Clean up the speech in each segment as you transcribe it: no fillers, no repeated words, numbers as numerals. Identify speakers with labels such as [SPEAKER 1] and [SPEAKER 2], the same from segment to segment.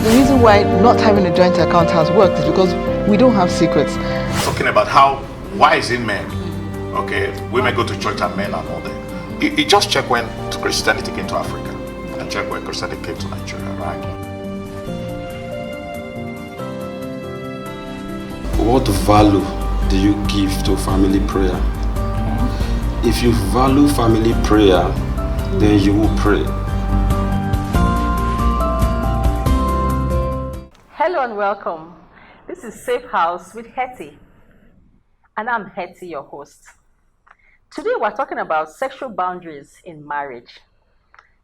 [SPEAKER 1] The reason why not having a joint account has worked is because we don't have secrets.
[SPEAKER 2] Talking about how wise in men, okay, women go to church and men are not there. You just check when Christianity came to Africa and check when Christianity came to Nigeria, right?
[SPEAKER 3] What value do you give to family prayer? If you value family prayer, then you will pray.
[SPEAKER 4] Hello and welcome. This is Safe House with Hetty, and I'm Hetty, your host. Today we're talking about sexual boundaries in marriage.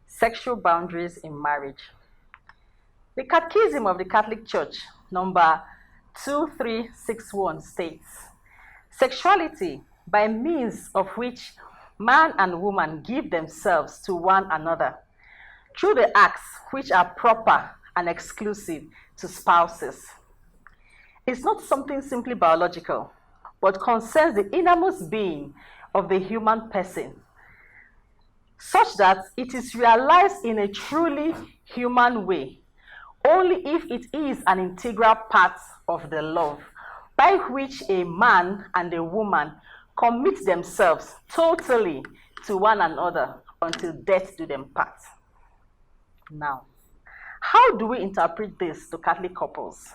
[SPEAKER 4] Sexual boundaries in marriage. The Catechism of the Catholic Church, number 2361, states, sexuality, by means of which man and woman give themselves to one another, through the acts which are proper and exclusive to spouses, is not something simply biological, but concerns the innermost being of the human person, such that it is realized in a truly human way only if it is an integral part of the love by which a man and a woman commit themselves totally to one another until death do them part. Now, how do we interpret this to Catholic couples?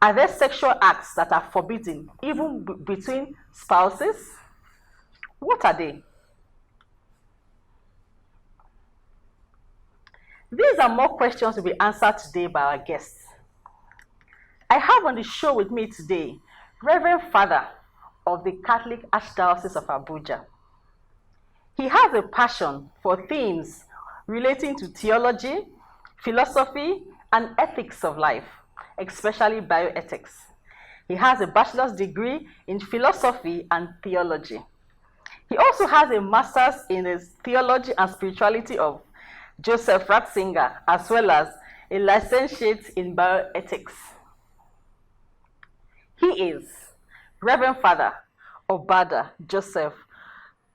[SPEAKER 4] Are there sexual acts that are forbidden even between spouses? What are they? These are more questions to be answered today by our guests. I have on the show with me today Reverend Father of the Catholic Archdiocese of Abuja. He has a passion for themes relating to theology, philosophy, and ethics of life, especially bioethics. He has a bachelor's degree in philosophy and theology. He also has a master's in the theology and spirituality of Joseph Ratzinger, as well as a licentiate in bioethics. He is Reverend Father Obada Joseph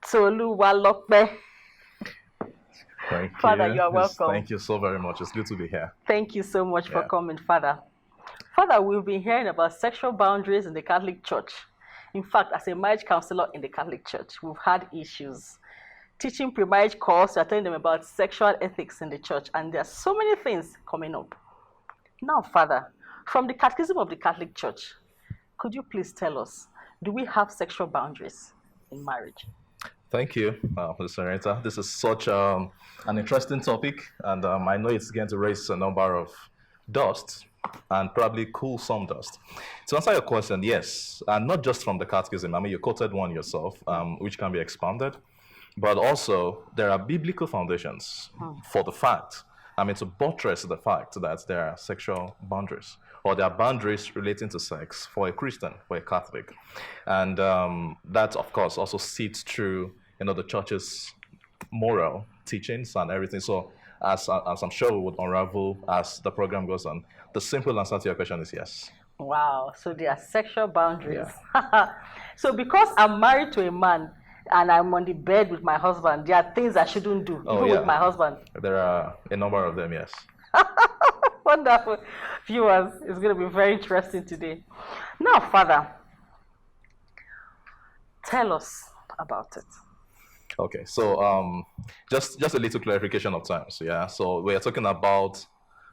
[SPEAKER 4] Toluwalope.
[SPEAKER 5] Thank you.
[SPEAKER 4] Father, you are welcome.
[SPEAKER 5] Thank you so very much. It's good to be here.
[SPEAKER 4] Thank you so much for coming, Father. Father, we've been hearing about sexual boundaries in the Catholic Church. In fact, as a marriage counselor in the Catholic Church, we've had issues. Teaching pre-marriage course, we're telling them about sexual ethics in the church, and there are so many things coming up. Now, Father, from the Catechism of the Catholic Church, could you please tell us, do we have sexual boundaries in marriage?
[SPEAKER 5] Thank you, Mr. Serenita. This is such an interesting topic, and I know it's going to raise a number of dust and probably cool some dust. To answer your question, yes, and not just from the Catechism. I mean, you quoted one yourself, which can be expanded, but also there are biblical foundations for the fact, to buttress the fact that there are sexual boundaries, or there are boundaries relating to sex for a Christian, for a Catholic. And that, of course, also sits through the church's moral teachings and everything. So as I'm sure we would unravel as the program goes on, the simple answer to your question is yes.
[SPEAKER 4] Wow, so there are sexual boundaries. Yeah. So because I'm married to a man and I'm on the bed with my husband, there are things I shouldn't do, with my husband.
[SPEAKER 5] There are a number of them, yes.
[SPEAKER 4] Wonderful. Viewers, it's going to be very interesting today. Now, Father, tell us about it.
[SPEAKER 5] Okay, so just a little clarification of terms, yeah. So we are talking about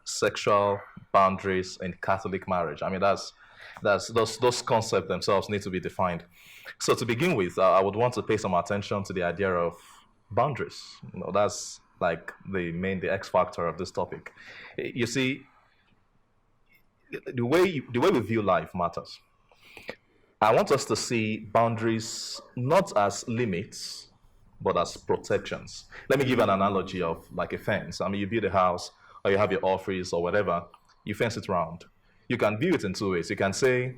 [SPEAKER 5] sexual boundaries in Catholic marriage. I mean, that's those concepts themselves need to be defined. So to begin with, I would want to pay some attention to the idea of boundaries. That's like the X factor of this topic. You see, the way we view life matters. I want us to see boundaries not as limits, but as protections. Let me give an analogy of like a fence. I mean, you build a house, or you have your office, or whatever, you fence it round. You can view it in two ways. You can say,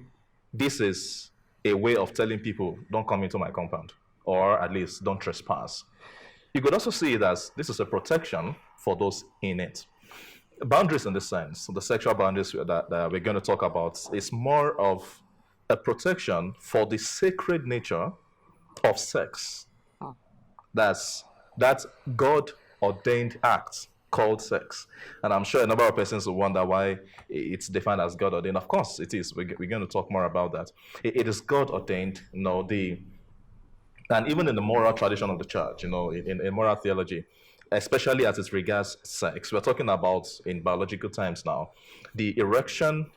[SPEAKER 5] this is a way of telling people, don't come into my compound, or at least don't trespass. You could also see it as, this is a protection for those in it. Boundaries in this sense, the sexual boundaries that we're going to talk about, is more of a protection for the sacred nature of sex. That's God ordained act called sex. And I'm sure a number of persons will wonder why it's defined as God ordained. Of course it is. We're going to talk more about that. It is God ordained, and even in the moral tradition of the church, in moral theology, especially as it regards sex, we're talking about in biological times now, the erection,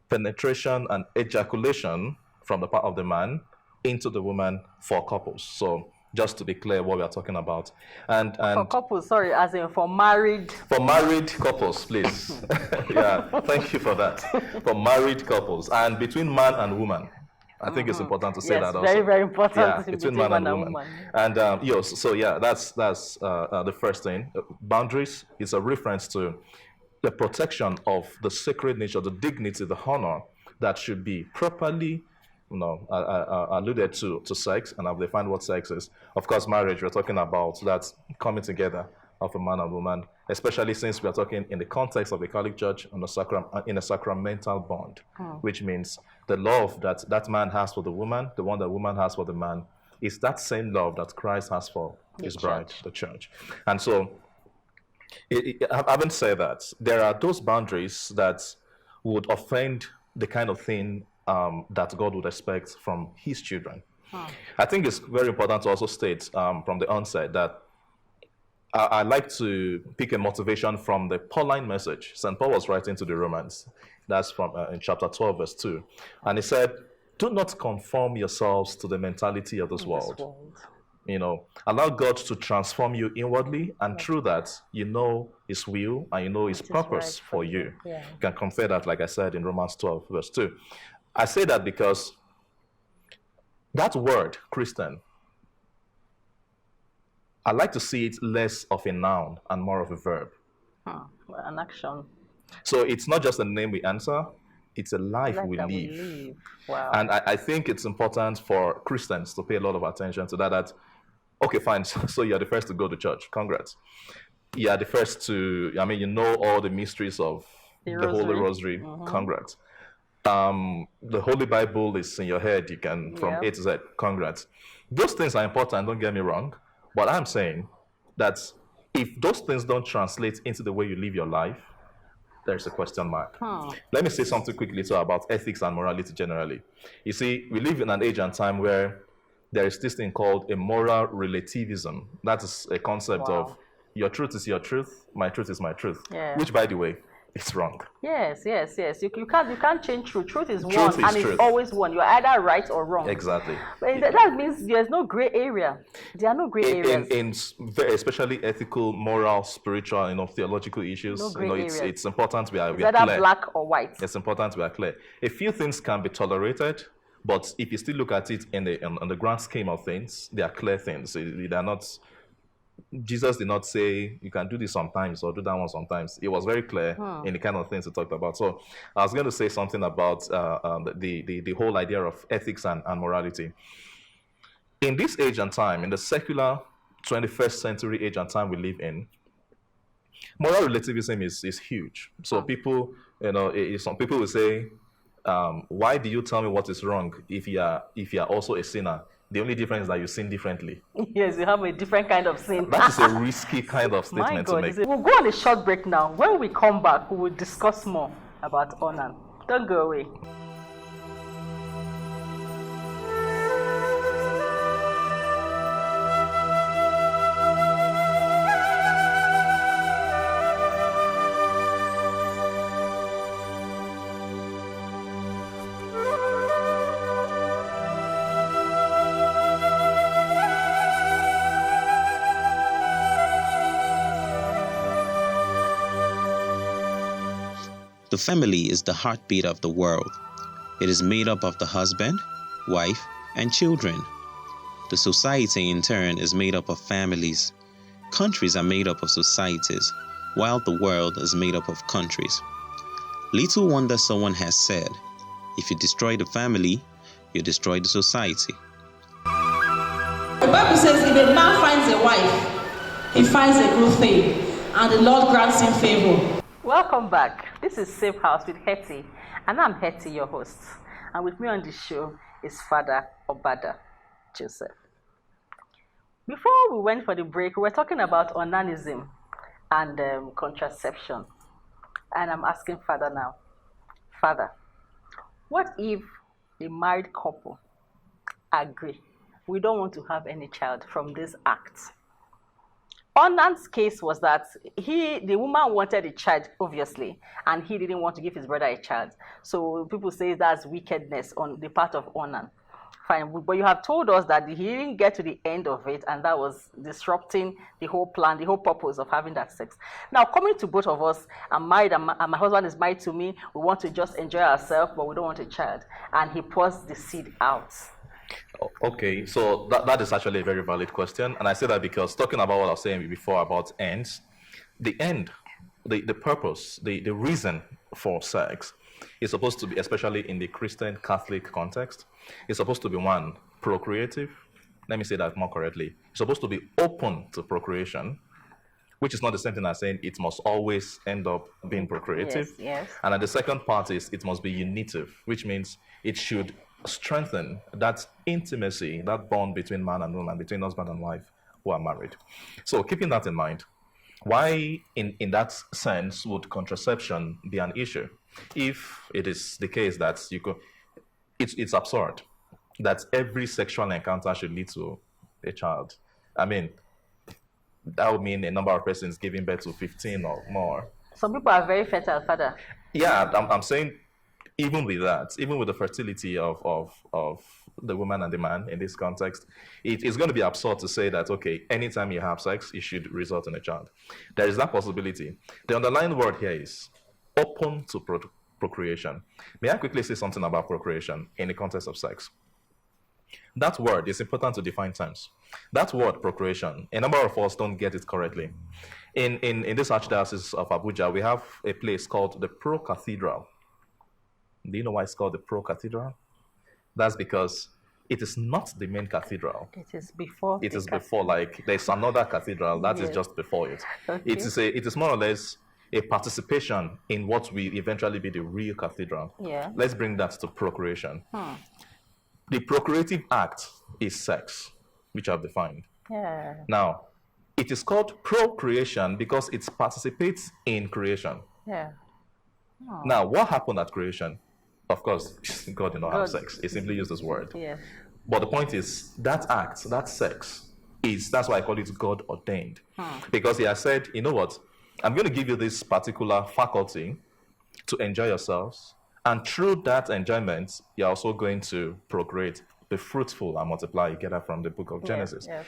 [SPEAKER 5] penetration, and ejaculation from the part of the man into the woman for couples. So just to be clear what we are talking about. And
[SPEAKER 4] for couples, sorry, as in for married
[SPEAKER 5] couples, please. Yeah, thank you for that. For married couples and between man and woman. I think it's important to say that also.
[SPEAKER 4] Very, very important.
[SPEAKER 5] Yeah, between man and woman. And that's the first thing. Boundaries is a reference to the protection of the sacred nature, the dignity, the honor that should be properly alluded to sex, and I've defined what sex is. Of course, marriage, we're talking about that coming together of a man and woman, especially since we are talking in the context of the Catholic Church in a sacramental bond, which means the love that man has for the woman, the one that woman has for the man, is that same love that Christ has for his bride, the church. And so, having said that, there are those boundaries that would offend the kind of thing that God would expect from his children. I think it's very important to also state from the onset that I like to pick a motivation from the Pauline message. St. Paul was writing to the Romans. That's from in chapter 12, verse 2. And he said, do not conform yourselves to the mentality of this world. Allow God to transform you inwardly, and through that, his will and his purpose for you. Yeah. You can compare that, like I said, in Romans 12, verse 2. I say that because that word, Christian, I like to see it less of a noun and more of a verb.
[SPEAKER 4] An action.
[SPEAKER 5] So it's not just a name we answer, it's a life we live.
[SPEAKER 4] Wow.
[SPEAKER 5] And I think it's important for Christians to pay a lot of attention to that, okay, fine, so you're the first to go to church, congrats. You're the first to, all the mysteries of the Holy Rosary, congrats. The Holy Bible is in your head, you can, from A to Z, congrats. Those things are important, don't get me wrong, but I'm saying that if those things don't translate into the way you live your life, there's a question mark. Let me say something quickly too about ethics and morality generally. You see, we live in an age and time where there is this thing called a moral relativism. That is a concept of your truth is your truth, my truth is my truth, which, by the way, it's wrong.
[SPEAKER 4] Yes. You can't change truth. Truth is one, and it's always one. You're either right or wrong.
[SPEAKER 5] Exactly.
[SPEAKER 4] But that means there's no gray area. There are no gray areas.
[SPEAKER 5] In very, especially ethical, moral, spiritual, theological issues.
[SPEAKER 4] No gray areas.
[SPEAKER 5] It's important we are
[SPEAKER 4] clear. Either black or white.
[SPEAKER 5] It's important we are clear. A few things can be tolerated, but if you still look at it in the grand scheme of things, they are clear things. They are not. Jesus did not say you can do this sometimes or do that one sometimes. It was very clear in the kind of things he talked about. So I was going to say something about the whole idea of ethics and morality. In this age and time, in the secular 21st century age and time we live in, moral relativism is huge. So people, some people will say, why do you tell me what is wrong if you are also a sinner? The only difference is that you sin differently.
[SPEAKER 4] Yes, you have a different kind of sin.
[SPEAKER 5] That is a risky kind of statement to make.
[SPEAKER 4] We'll go on a short break now. When we come back, we will discuss more about honor. Don't go away.
[SPEAKER 6] The family is the heartbeat of the world. It is made up of the husband, wife, and children. The society, in turn, is made up of families. Countries are made up of societies, while the world is made up of countries. Little wonder someone has said, if you destroy the family, you destroy the society.
[SPEAKER 7] The Bible says, if a man finds a wife, he finds a good thing, and the Lord grants him favor.
[SPEAKER 4] Welcome back. This is Safe House with Hetty, and I'm Hetty, your host. And with me on the show is Father Obada. Joseph. Before we went for the break, we were talking about onanism and contraception. And I'm asking Father now, Father, what if the married couple agree we don't want to have any child from this act? Onan's case was that the woman wanted a child, obviously, and he didn't want to give his brother a child. So people say that's wickedness on the part of Onan. Fine, but you have told us that he didn't get to the end of it, and that was disrupting the whole plan, the whole purpose of having that sex. Now, coming to both of us, I'm married, and my husband is married to me. We want to just enjoy ourselves, but we don't want a child. And he pours the seed out.
[SPEAKER 5] Okay, so that is actually a very valid question. And I say that because talking about what I was saying before about ends, the end, the purpose, the reason for sex is supposed to be, especially in the Christian Catholic context, it's supposed to be one, procreative. Let me say that more correctly. It's supposed to be open to procreation, which is not the same thing as saying it must always end up being procreative.
[SPEAKER 4] Yes.
[SPEAKER 5] And then the second part is it must be unitive, which means it should strengthen that intimacy, that bond between man and woman, between husband and wife who are married. So keeping that in mind, why in that sense would contraception be an issue? If it is the case that it's absurd that every sexual encounter should lead to a child. I mean, that would mean a number of persons giving birth to 15 or more.
[SPEAKER 4] Some people are very fertile, Father.
[SPEAKER 5] Yeah, I'm saying even with that, even with the fertility of the woman and the man in this context, it is going to be absurd to say that, okay, anytime you have sex, it should result in a child. There is that possibility. The underlying word here is open to procreation. May I quickly say something about procreation in the context of sex? That word is important to define terms. That word, procreation, a number of us don't get it correctly. In this Archdiocese of Abuja, we have a place called the Pro Cathedral. Do you know why it's called the Pro Cathedral? That's because it is not the main cathedral.
[SPEAKER 4] It is before.
[SPEAKER 5] It is before, like there's another cathedral that is just before it.
[SPEAKER 4] Okay.
[SPEAKER 5] It is more or less a participation in what will eventually be the real cathedral.
[SPEAKER 4] Yeah.
[SPEAKER 5] Let's bring that to procreation. The procreative act is sex, which I've defined.
[SPEAKER 4] Yeah.
[SPEAKER 5] Now, it is called procreation because it participates in creation.
[SPEAKER 4] Yeah.
[SPEAKER 5] Now, what happened at creation? Of course, God did not have sex. He simply used this word.
[SPEAKER 4] Yeah.
[SPEAKER 5] But the point is, that act, that sex, that's why I call it God ordained. Because he has said, you know what? I'm going to give you this particular faculty to enjoy yourselves. And through that enjoyment, you're also going to procreate, be fruitful and multiply. You get that from the book of Genesis.
[SPEAKER 4] Yeah.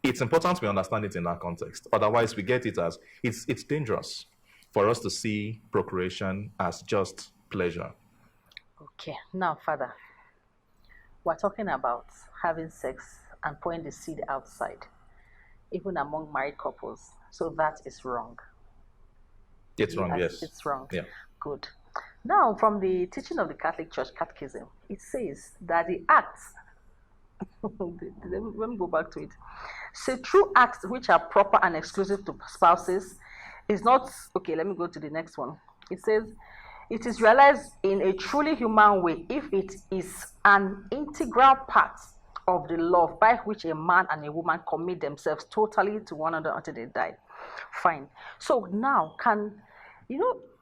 [SPEAKER 5] It's important we understand it in that context. Otherwise, we get it as, it's dangerous for us to see procreation as just pleasure.
[SPEAKER 4] Okay, now, Father, we're talking about having sex and pouring the seed outside, even among married couples. So that is wrong.
[SPEAKER 5] It's wrong, yes.
[SPEAKER 4] It's wrong.
[SPEAKER 5] Yeah.
[SPEAKER 4] Good. Now, from the teaching of the Catholic Church Catechism, it says that the acts, let me go back to it. So true acts which are proper and exclusive to spouses is not, okay, let me go to the next one. It says, it is realized in a truly human way if it is an integral part of the love by which a man and a woman commit themselves totally to one another until they die. Fine. So now,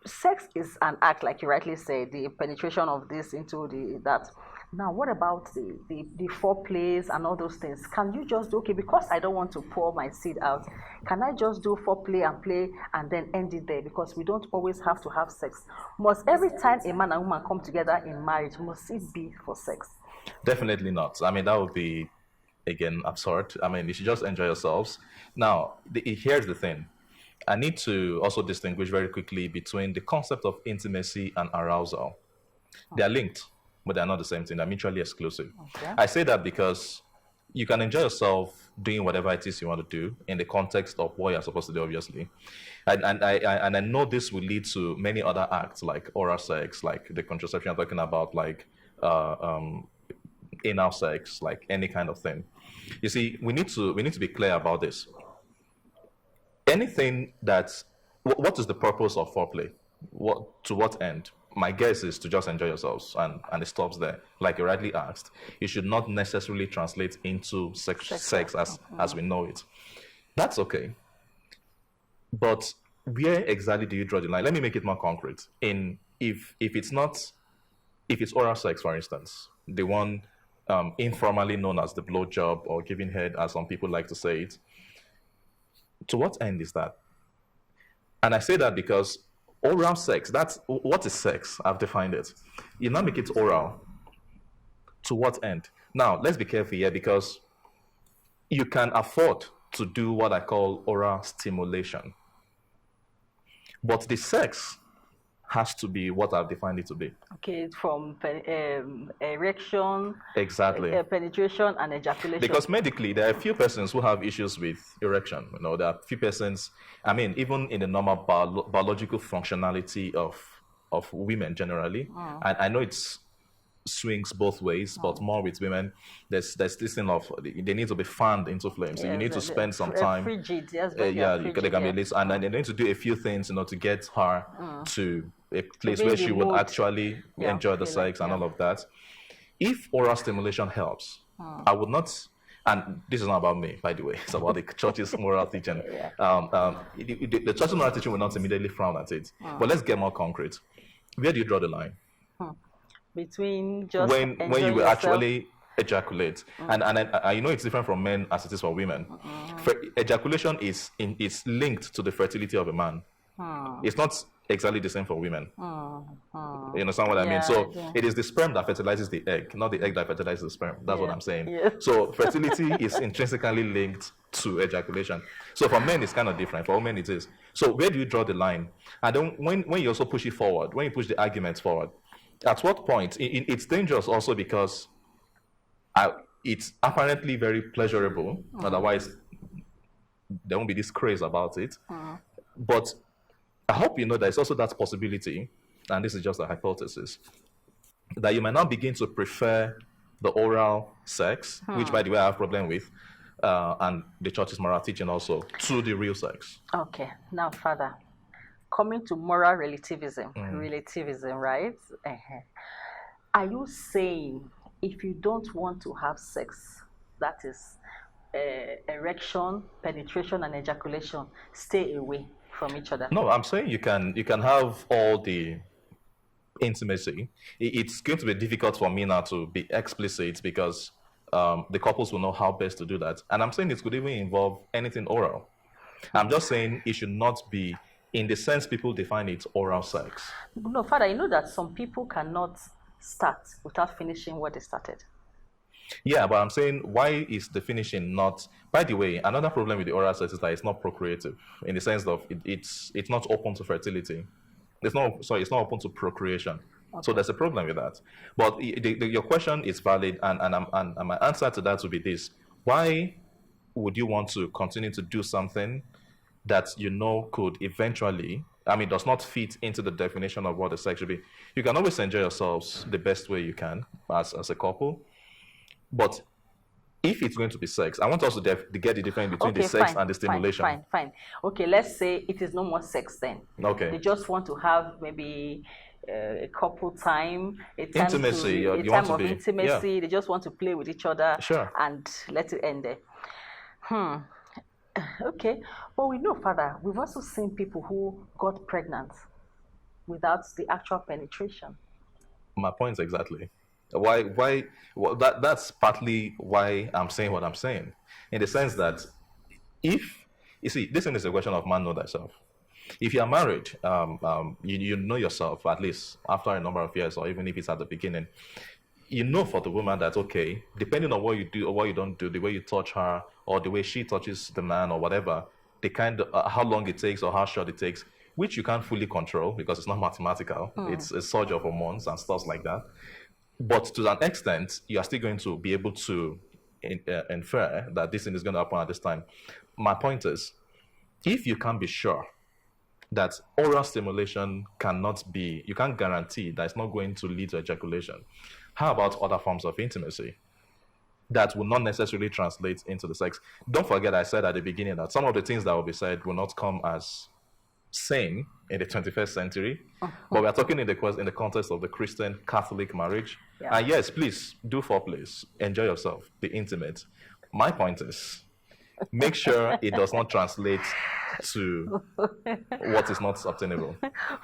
[SPEAKER 4] sex is an act, like you rightly said, the penetration of this into that. Now, what about the foreplays and all those things? Can you just do, okay, because I don't want to pour my seed out, can I just do foreplay and play and then end it there? Because we don't always have to have sex. Must every time a man and woman come together in marriage, must it be for sex?
[SPEAKER 5] Definitely not. I mean, that would be, again, absurd. I mean, you should just enjoy yourselves. Now, here's the thing. I need to also distinguish very quickly between the concept of intimacy and arousal. They are linked, but they're not the same thing. They're mutually exclusive. Okay. I say that because you can enjoy yourself doing whatever it is you want to do in the context of what you're supposed to do, obviously. And I know this will lead to many other acts like oral sex, like the contraception I'm talking about, like anal sex, like any kind of thing. You see, we need to be clear about this. Anything what is the purpose of foreplay? To what end? my guess is to just enjoy yourselves, and it stops there. Like you rightly asked, it should not necessarily translate into sex as we know it. That's okay. But where exactly do you draw the line? Let me make it more concrete. If it's oral sex, for instance, the one informally known as the blowjob or giving head, as some people like to say it, to what end is that? And I say that because oral sex, that's what is sex? I've defined it. You now make it oral. To what end? Now, let's be careful here, because you can afford to do what I call oral stimulation. But the sex has to be what I've defined it to be.
[SPEAKER 4] Okay, from erection,
[SPEAKER 5] exactly,
[SPEAKER 4] penetration, and ejaculation.
[SPEAKER 5] Because medically, there are a few persons who have issues with erection. You know, there are a few persons. I mean, even in the normal biological functionality of women generally, and I know it's swings both ways, but more with women, there's this thing of they need to be fanned into flames. So you need to spend some time.
[SPEAKER 4] Frigid, yes,
[SPEAKER 5] they can be list, and they need to do a few things, to get her to a place where she would actually enjoy the sex and all of that. If oral stimulation helps, I would not. And this is not about me, by the way. It's about the church's moral teaching. The church's moral teaching will not immediately frown at it. But let's get more concrete. Where do you draw the line?
[SPEAKER 4] Between just
[SPEAKER 5] when you will actually ejaculate, and I know it's different from men as it is for women. Ejaculation is linked to the fertility of a man. It's not exactly the same for women. You understand what I mean? So it is the sperm that fertilizes the egg, not the egg that fertilizes the sperm. That's what I'm saying. So fertility is intrinsically linked to ejaculation. So for men, it's kind of different. For women, it is. So where do you draw the line? And then when you also push it forward, when you push the arguments forward, at what point? It's dangerous also because it's apparently very pleasurable. Otherwise, there won't be this craze about it. But I hope you know there's also that possibility, and this is just a hypothesis, that you might now begin to prefer the oral sex, which, by the way, I have a problem with, and the church's moral teaching also, to the real sex.
[SPEAKER 4] Okay. Now, Father, coming to moral relativism, right? Are you saying if you don't want to have sex, that is erection, penetration, and ejaculation, stay away from each other?
[SPEAKER 5] No, I'm saying you can have all the intimacy. It's going to be difficult for me now to be explicit because the couples will know how best to do that. And I'm saying it could even involve anything oral. I'm just saying it should not be, in the sense people define it, oral sex.
[SPEAKER 4] No, Father, you know that some people cannot start without finishing what they started.
[SPEAKER 5] Yeah, but I'm saying, why is the finishing not... By the way, another problem with the oral sex is that it's not procreative, in the sense of it's not open to fertility. It's not open to procreation. Okay. So there's a problem with that. But your question is valid, and my answer to that would be this. Why would you want to continue to do something that could eventually, does not fit into the definition of what the sex should be? You can always enjoy yourselves the best way you can as a couple. But if it's going to be sex, I want us to get the difference between the sex and the stimulation.
[SPEAKER 4] Fine. Okay, let's say it is no more sex then.
[SPEAKER 5] Okay.
[SPEAKER 4] They just want to have maybe a couple time, a time
[SPEAKER 5] intimacy.
[SPEAKER 4] Intimacy. Yeah. They just want to play with each other.
[SPEAKER 5] Sure.
[SPEAKER 4] And let it end there. Okay, but we know, Father, we've also seen people who got pregnant without the actual penetration.
[SPEAKER 5] My point exactly. Why? Well, that's partly why I'm saying what I'm saying, in the sense that if you see, this is a question of man know thyself. If you are married, you know yourself, at least after a number of years, or even if it's at the beginning. You know for the woman that, okay, depending on what you do or what you don't do, the way you touch her or the way she touches the man or whatever, the kind of how long it takes or how short it takes, which you can't fully control because it's not mathematical. It's a surge of hormones and stuff like that. But to an extent, you are still going to be able to infer that this thing is going to happen at this time. My point is, if you can't be sure that oral stimulation you can't guarantee that it's not going to lead to ejaculation, how about other forms of intimacy that will not necessarily translate into the sex? Don't forget I said at the beginning that some of the things that will be said will not come as same in the 21st century, but we are talking in the context of the Christian Catholic marriage.
[SPEAKER 4] Yeah.
[SPEAKER 5] And yes, please do foreplay, enjoy yourself, be intimate. My point is, make sure it does not translate to what is not obtainable.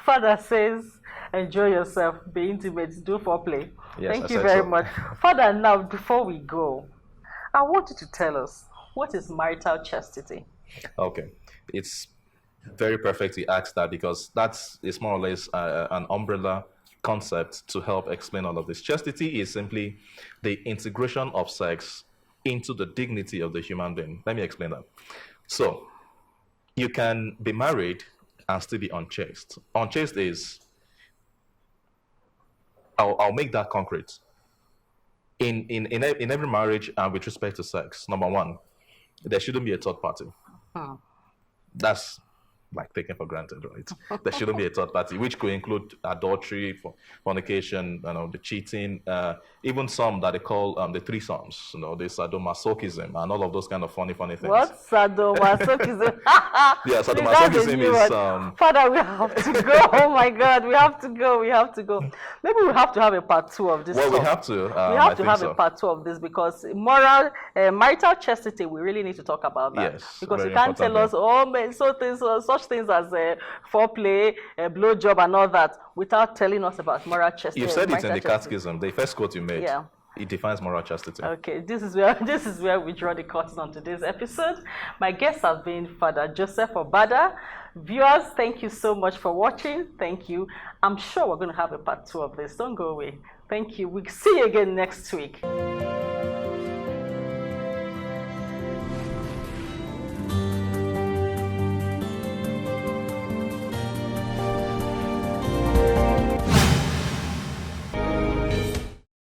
[SPEAKER 4] Father says, enjoy yourself, be intimate, do foreplay.
[SPEAKER 5] Yes,
[SPEAKER 4] Thank
[SPEAKER 5] I
[SPEAKER 4] you
[SPEAKER 5] said
[SPEAKER 4] very
[SPEAKER 5] so.
[SPEAKER 4] much. Father, now before we go, I want you to tell us, what is marital chastity?
[SPEAKER 5] Okay, it's very perfect you asked that, because it's more or less an umbrella concept to help explain all of this. Chastity is simply the integration of sex into the dignity of the human being. Let me explain that. So, you can be married and still be unchaste. Unchaste is, I'll make that concrete. In every marriage and with respect to sex, number one, there shouldn't be a third party. That's like taken for granted, right? There shouldn't be a third party, which could include adultery, fornication, the cheating, even some that they call the threesomes, the sadomasochism and all of those kind of funny things.
[SPEAKER 4] What? Sadomasochism?
[SPEAKER 5] Yeah, sadomasochism is...
[SPEAKER 4] Father, we have to go. Oh my God, we have to go. Maybe we have to have a part 2 of this.
[SPEAKER 5] Well, we have to.
[SPEAKER 4] We have to have a part 2 of this, because marital chastity, we really need to talk about that.
[SPEAKER 5] Yes,
[SPEAKER 4] because you can't tell us, such things as foreplay, blowjob, and all that without telling us about moral chastity.
[SPEAKER 5] You said it in the catechism, the first quote you made.
[SPEAKER 4] Yeah.
[SPEAKER 5] It defines moral chastity.
[SPEAKER 4] Okay, this is where we draw the curtain on today's episode. My guests have been Father Joseph Obada. Viewers, thank you so much for watching. Thank you. I'm sure we're going to have a part 2 of this. Don't go away. Thank you. We'll see you again next week.